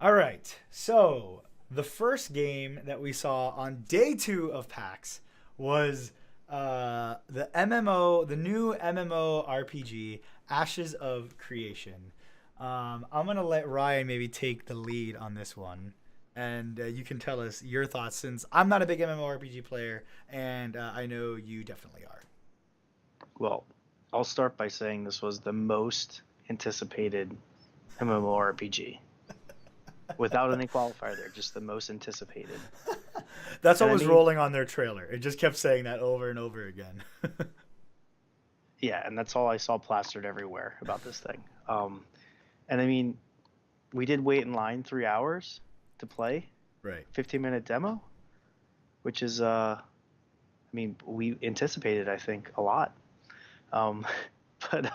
All right. So the first game that we saw on day two of PAX was the MMO, the new MMO RPG, Ashes of Creation. I'm gonna let Ryan maybe take the lead on this one, and you can tell us your thoughts since I'm not a big MMORPG player, and I know you definitely are. Well, I'll start by saying this was the most anticipated MMORPG. Without any qualifier there, just the most anticipated. That's And what I was mean, rolling on their trailer. It just kept saying that over and over again. yeah, and that's all I saw plastered everywhere about this thing. And I mean, we did wait in line 3 hours to play Right. 15-minute demo, which is, I mean, we anticipated, I think, a lot. Um, but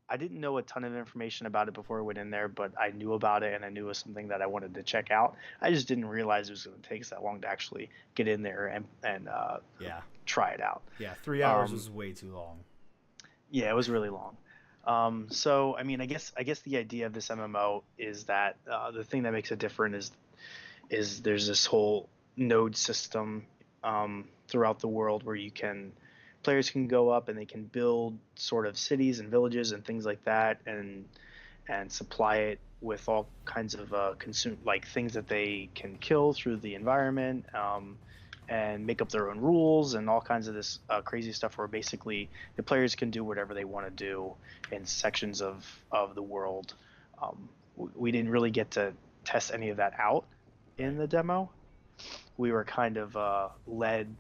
I didn't know a ton of information about it before I went in there, but I knew about it and I knew it was something that I wanted to check out. I just didn't realize it was going to take us that long to actually get in there and Yeah. try it out. Yeah. 3 hours Um, was way too long. yeah, it was really long. So I mean, I guess the idea of this MMO is that the thing that makes it different is there's this whole node system throughout the world where you can players can go up and they can build sort of cities and villages and things like that and supply it with all kinds of consume like things that they can kill through the environment and make up their own rules and all kinds of this crazy stuff where basically the players can do whatever they want to do in sections of the world. We didn't really get to test any of that out in Right. the demo. We were kind of led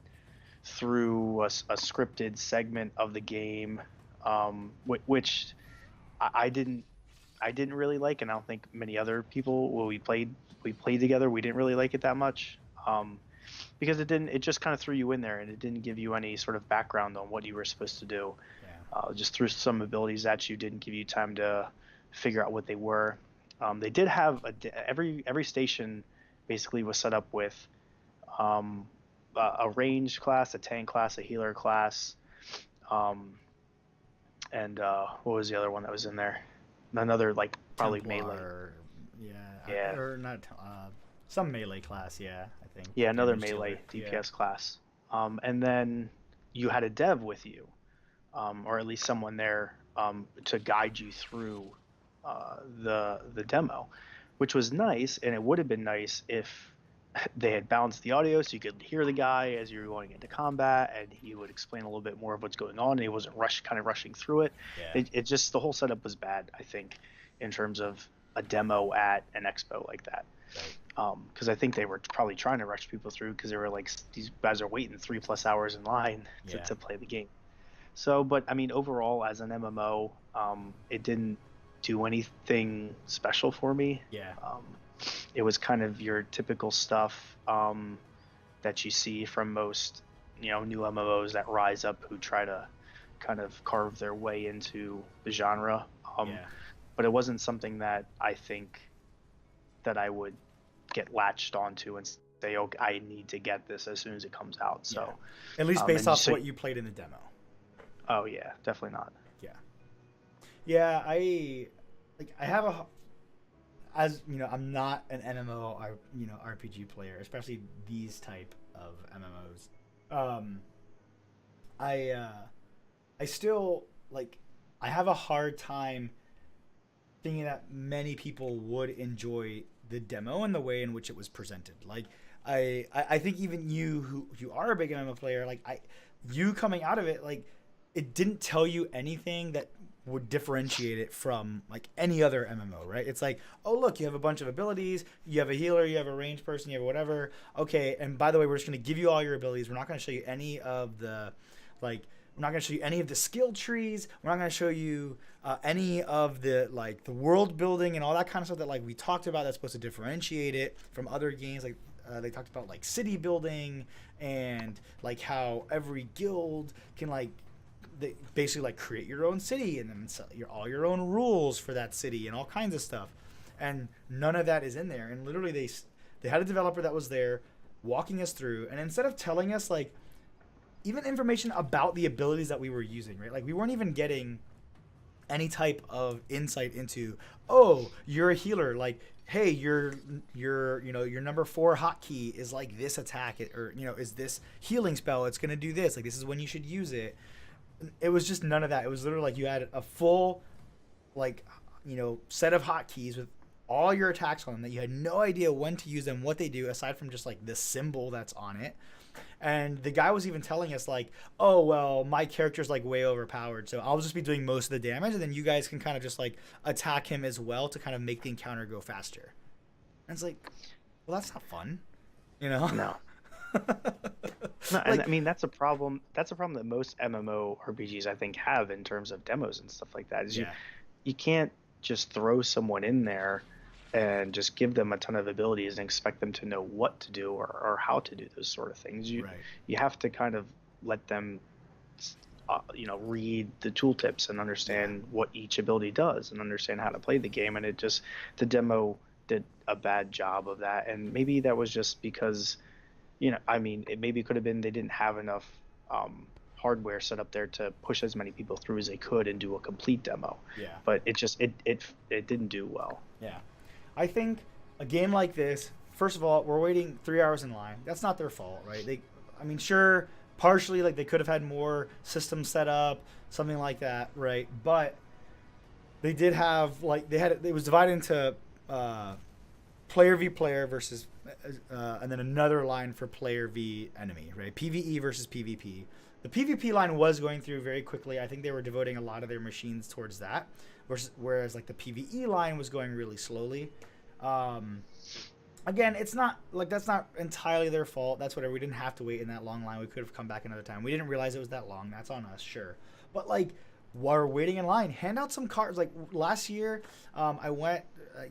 through a scripted segment of the game, which I didn't really like, and I don't think many other people when we played together we didn't really like it that much. Because it just kind of threw you in there and it didn't give you any sort of background on what you were supposed to do. Yeah. Just threw some abilities at you, didn't give you time to figure out what they were. They did have every station basically was set up with um, a range class, a tank class, a healer class, um, and what was the other one that was in there? Another like probably melee. Templar. Yeah. Yeah, Or not. Some melee class. Yeah. I think yeah, another damage dealer. melee Yeah. DPS class. And then you had a dev with you, or at least someone there to guide you through the demo, which was nice. And it would have been nice if they had balanced the audio so you could hear the guy as you were going into combat, and he would explain a little bit more of what's going on. And he wasn't kind of rushing through it. Yeah. It just the whole setup was bad, I think, in terms of a demo at an expo like that. Right. Because I think they were probably trying to rush people through because they were like, these guys are waiting 3+ hours in line to, Yeah. to play the game. So, but I mean, overall, as an MMO, it didn't do anything special for me. Yeah. It was kind of your typical stuff that you see from most, new MMOs that rise up who try to kind of carve their way into the genre. Yeah. But it wasn't something that I think that I would get latched onto and say, "Okay, I need to get this as soon as it comes out." Yeah. So, At least based and off so, what you played in the demo. oh yeah, definitely not. Yeah. Yeah. I have a as you know I'm not an MMO RPG player, especially these type of MMOs. Um, I I still I have a hard time thinking that many people would enjoy the demo and the way in which it was presented. I think even you who you are a big MMO player, you coming out of it, it didn't tell you anything that would differentiate it from any other MMO, right? It's like, oh look, you have a bunch of abilities, you have a healer, you have a ranged person, you have whatever. Okay, and by the way, we're just gonna give you all your abilities. We're not gonna show you any of the we're not going to show you any of the skill trees. We're not going to show you any of the world building and all that kind of stuff that we talked about that's supposed to differentiate it from other games. They talked about city building and how every guild can they basically create your own city and then sell all your own rules for that city and all kinds of stuff. And none of that is in there. And literally they had a developer that was there walking us through, and instead of telling us even information about the abilities that we were using, right? We weren't even getting any type of insight into, oh, you're a healer, like, hey, your number 4 hotkey is like this attack, or is this healing spell, it's gonna do this, like this is when you should use it. It was just none of that. It was literally like you had a full, like, set of hotkeys with all your attacks on them that you had no idea when to use them, what they do, aside from just like the symbol that's on it. And the guy was even telling us like, oh, well, my character's like way overpowered, so I'll just be doing most of the damage, and then you guys can kind of just like attack him as well to kind of make the encounter go faster. And it's like, well, that's not fun, No. No, and Like, I mean that's a problem. That's a problem that most MMORPGs I think have in terms of demos and stuff like that. Is yeah, you can't just throw someone in there and just give them a ton of abilities and expect them to know what to do or how to do those sort of things. right, You have to kind of let them read the tooltips and understand what each ability does and understand how to play the game. And the demo did a bad job of that. And maybe that was just because, I mean, it maybe could have been they didn't have enough hardware set up there to push as many people through as they could and do a complete demo. yeah, But it didn't do well. yeah. I think a game like this, first of all, we're waiting 3 hours in line. That's not their fault, right? I mean, sure, partially, like, they could have had more systems set up, something like that, right? But they did have, like, it was divided into player v player versus, and then another line for player v enemy, right? PvE versus PvP. The PvP line was going through very quickly. I think they were devoting a lot of their machines towards that, whereas like the PvE line was going really slowly. Again, it's not like that's not entirely their fault. That's whatever. We didn't have to wait in that long line. We could have come back another time. We didn't realize it was that long. That's on us, sure. But like, while we're waiting in line, hand out some cards. Like last year, I went.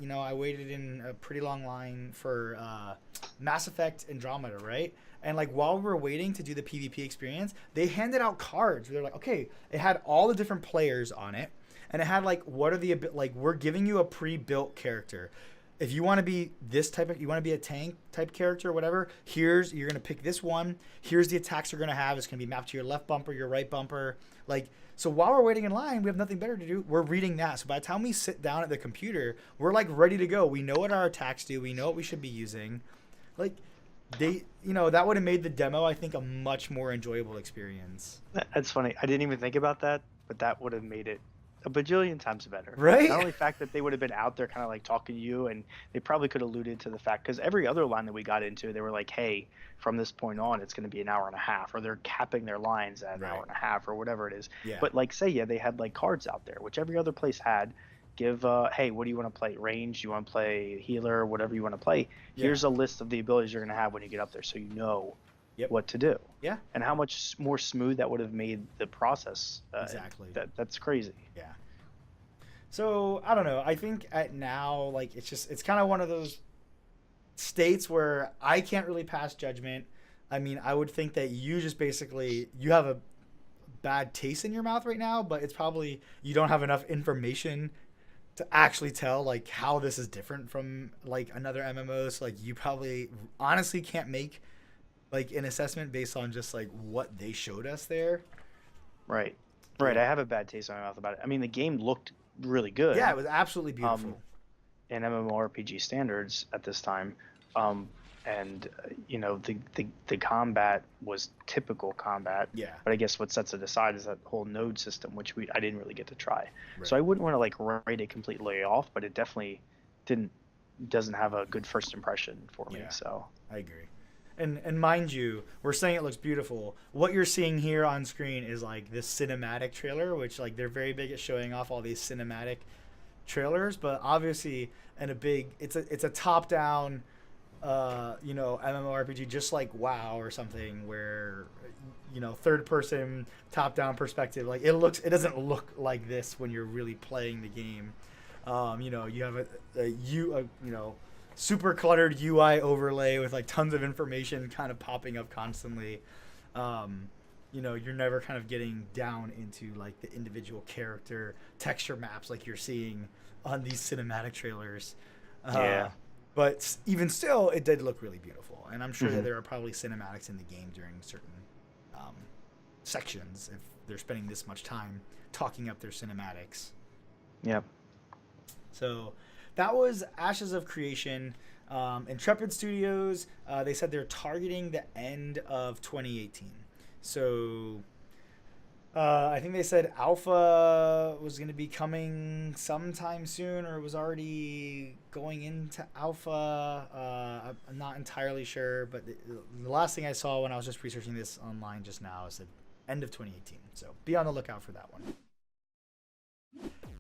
I waited in a pretty long line for Mass Effect Andromeda, right? And like while we were waiting to do the PvP experience, they handed out cards. They're like, okay, it had all the different players on it, and it had like, what are the like, we're giving you a pre-built character. If you want to be you want to be a tank type character or whatever, you're going to pick this one. Here's the attacks you're going to have. It's going to be mapped to your left bumper, your right bumper. Like, so while we're waiting in line, we have nothing better to do. We're reading that. So by the time we sit down at the computer, we're like ready to go. We know what our attacks do. We know what we should be using. Like, that would have made the demo, I think, a much more enjoyable experience. That's funny. I didn't even think about that, but that would have made it a bajillion times better. Right? Not only the fact that they would have been out there kind of like talking to you, and they probably could have alluded to the fact, because every other line that we got into, they were like, hey, from this point on, it's going to be an hour and a half, or they're capping their lines at an hour and a half, or whatever it is. Yeah. But like, they had like cards out there, which every other place had. Give, hey, what do you want to play? Range? You want to play healer? Whatever you want to play. Yeah. Here's a list of the abilities you're going to have when you get up there, so you know what to do. Yeah. And how much more smooth that would have made the process. Exactly. That's crazy. Yeah. So I don't know. I think at now, like, it's kind of one of those states where I can't really pass judgment. I mean, I would think that you just basically, you have a bad taste in your mouth right now, but it's probably you don't have enough information to actually tell like how this is different from like another MMO. So like you probably honestly can't make like an assessment based on just like what they showed us there. Right. I have a bad taste in my mouth about it. I mean, the game looked really good. Yeah, it was absolutely beautiful. In MMORPG standards at this time. And the combat was typical combat. Yeah. But I guess what sets it aside is that whole node system, which I didn't really get to try. Right. So I wouldn't want to like write it completely off, but it definitely doesn't have a good first impression for me. So I agree. And mind you, we're saying it looks beautiful. What you're seeing here on screen is like this cinematic trailer, which like they're very big at showing off all these cinematic trailers, but obviously it's a top down MMORPG, just like WoW or something, where third person top down perspective. Like it doesn't look like this when you're really playing the game. You have a super cluttered UI overlay with like tons of information kind of popping up constantly. You're never kind of getting down into like the individual character texture maps like you're seeing on these cinematic trailers. But even still, it did look really beautiful. And I'm sure that there are probably cinematics in the game during certain sections if they're spending this much time talking up their cinematics. Yep. So that was Ashes of Creation. Intrepid Studios, they said they're targeting the end of 2018. So I think they said Alpha was going to be coming sometime soon, or was already going into Alpha. I'm not entirely sure, but the last thing I saw when I was just researching this online just now said end of 2018. So be on the lookout for that one.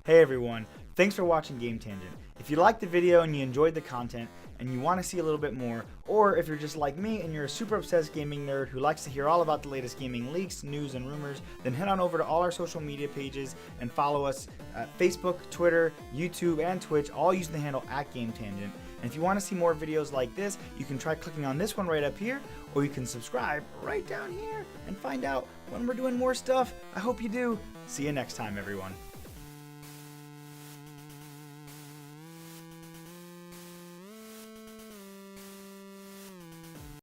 Hey everyone, thanks for watching Game Tangent. If you liked the video and you enjoyed the content and you want to see a little bit more, or if you're just like me and you're a super obsessed gaming nerd who likes to hear all about the latest gaming leaks, news, and rumors, then head on over to all our social media pages and follow us at Facebook, Twitter, YouTube, and Twitch, all using the handle @GameTangent. And if you want to see more videos like this, you can try clicking on this one right up here, or you can subscribe right down here and find out when we're doing more stuff. I hope you do. See you next time, everyone.